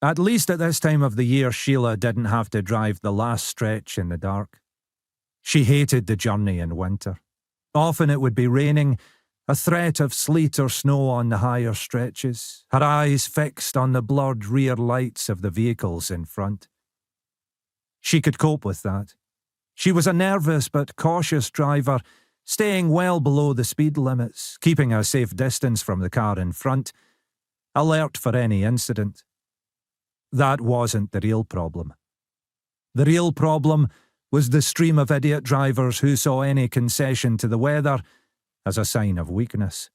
At least at this time of the year, Sheila didn't have to drive the last stretch in the dark. She hated the journey in winter. Often it would be raining, a threat of sleet or snow on the higher stretches, her eyes fixed on the blurred rear lights of the vehicles in front. She could cope with that. She was a nervous but cautious driver, staying well below the speed limits, keeping a safe distance from the car in front, alert for any incident. That wasn't the real problem. The real problem was the stream of idiot drivers who saw any concession to the weather as a sign of weakness.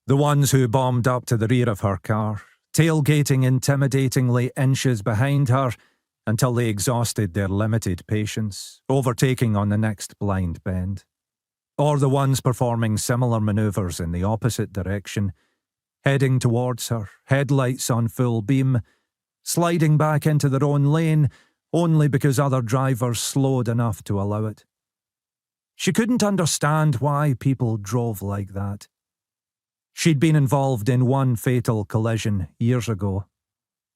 The ones who bombed up to the rear of her car, tailgating intimidatingly inches behind her until they exhausted their limited patience, overtaking on the next blind bend. Or the ones performing similar manoeuvres in the opposite direction, heading towards her, headlights on full beam, sliding back into their own lane only because other drivers slowed enough to allow it. She couldn't understand why people drove like that. She'd been involved in one fatal collision years ago.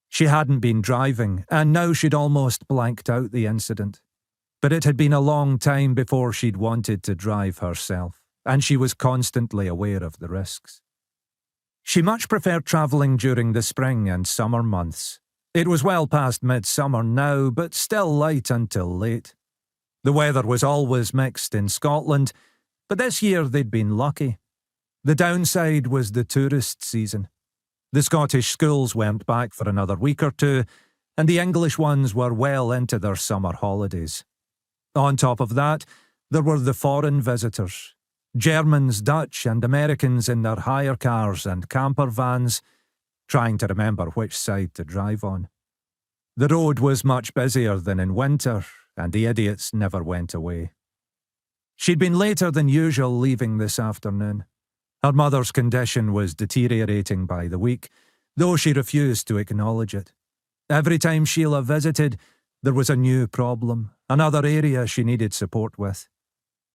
She hadn't been driving, and now she'd almost blanked out the incident. But it had been a long time before she'd wanted to drive herself, and she was constantly aware of the risks. She much preferred travelling during the spring and summer months. It was well past midsummer now, but still light until late. The weather was always mixed in Scotland, but this year they'd been lucky. The downside was the tourist season. The Scottish schools weren't back for another week or two, and the English ones were well into their summer holidays. On top of that, there were the foreign visitors. Germans, Dutch and Americans in their hire cars and camper vans, trying to remember which side to drive on. The road was much busier than in winter, and the idiots never went away. She'd been later than usual leaving this afternoon. Her mother's condition was deteriorating by the week, though she refused to acknowledge it. Every time Sheila visited, there was a new problem, another area she needed support with.